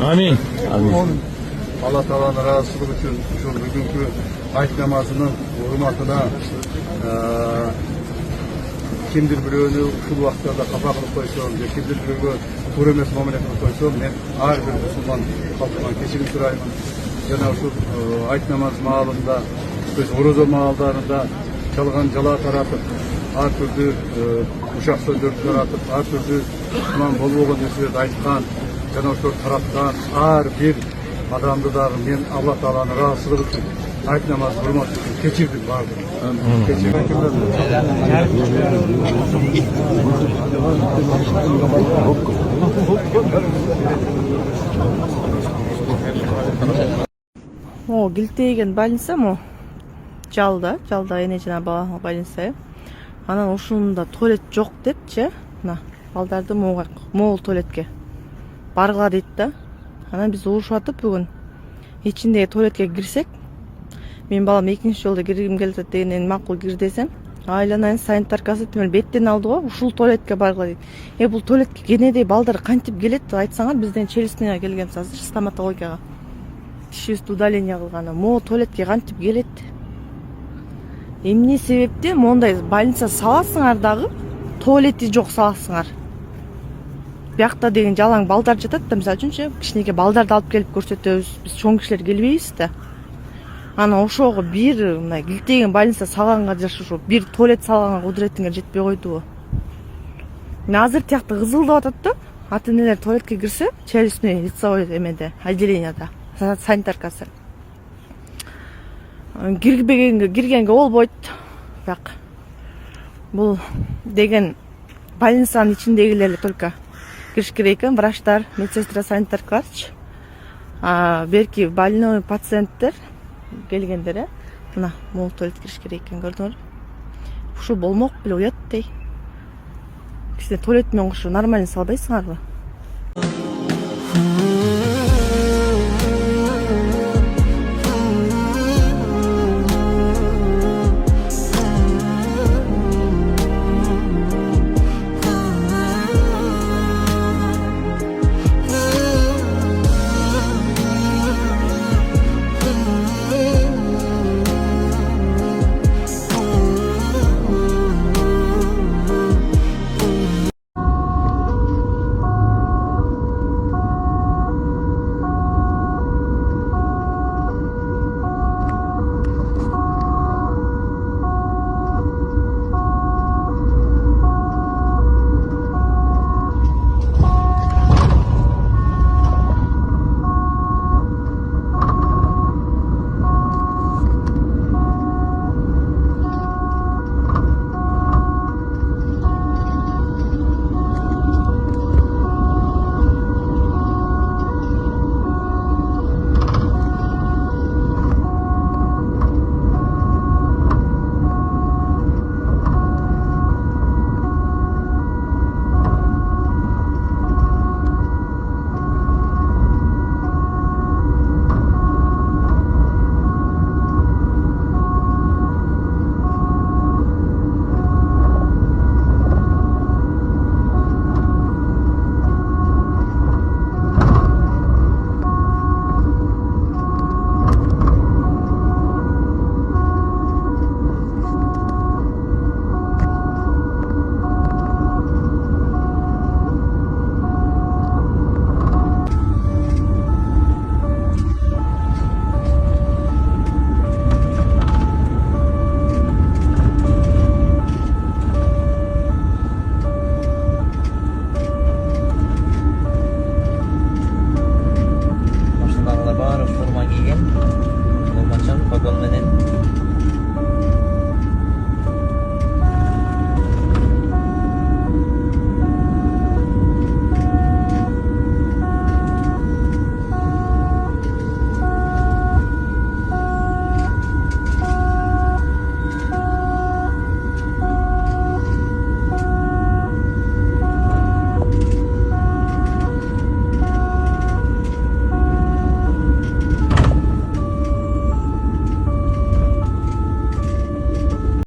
Amin. Allah Taala'nın razısılığı için şu bugünkü ayet namazının hurmatına kimdir birini şu vaxtlarda kafa kılıp koysam, kimdir birini tur emes muameletini koysam, men her bir Müslüman halkından kechirim surayman. Jana şu ayet namaz maalında, biz orozo maallarında çalgan jala taratıp, her türlü uşak sözdөрдү taratıp, her türlü Müslüman bolbogon nерселерди ayткан, jana şu taraptan her bir adamdı da men Allah Taala'nın razısılığı için ayet namazı hurmat için keçirdim vardı. О, килтейген больница му жалда эне жана балага больница. Анан ушунда туалет жок депчи, мына балдарды могул туалетке баргыла дейт да. Анан биз урушуп атып бүгүн ичиндеги туалетке кирсек, мен балам экинчи жолдо киргим келип атат дегенден макул кир десем, айланайын санитаркасы тимел беттен алды го, ушул туалетке баргыла дейт. Бул туалетке кенедей балдар кантип келет деп айтсаңар, бизден челюстная келгенбиз азыр стоматологияга. Тишибизди удаление кылганы, могу туалетке кантип келет? Эмне себептен мондай больница саласыңар дагы туалети жок саласыңар. Биякта деген жалаң балдар жатат да, мисалы үчүнчү, кичинекей балдарды алып келип көрсөтөбүз. Биз чоң кишилер келбейбиз да. Анан ошого бир мына килтеген больница салганга жашы бир туалет салганга кудуретиңер жетпей койдубу? Азыр тиякта кызылдап атат да. Ата-энелер туалетке кирсе, челюстный лицевой эмеде, отделенияда, санитаркасы. Киргенге болбойт. Бирок бул деген больницанын ичиндегилер только кириш керек экен, врачтар, медсестра, санитаркаларчы. Берки больной пациенттер келгендер, мына могул туалет кириш керек экен, көрдүңөр. Ушу болмок беле уят дей. Сиздер туалет менен кошу нормально салбайсыңарбы?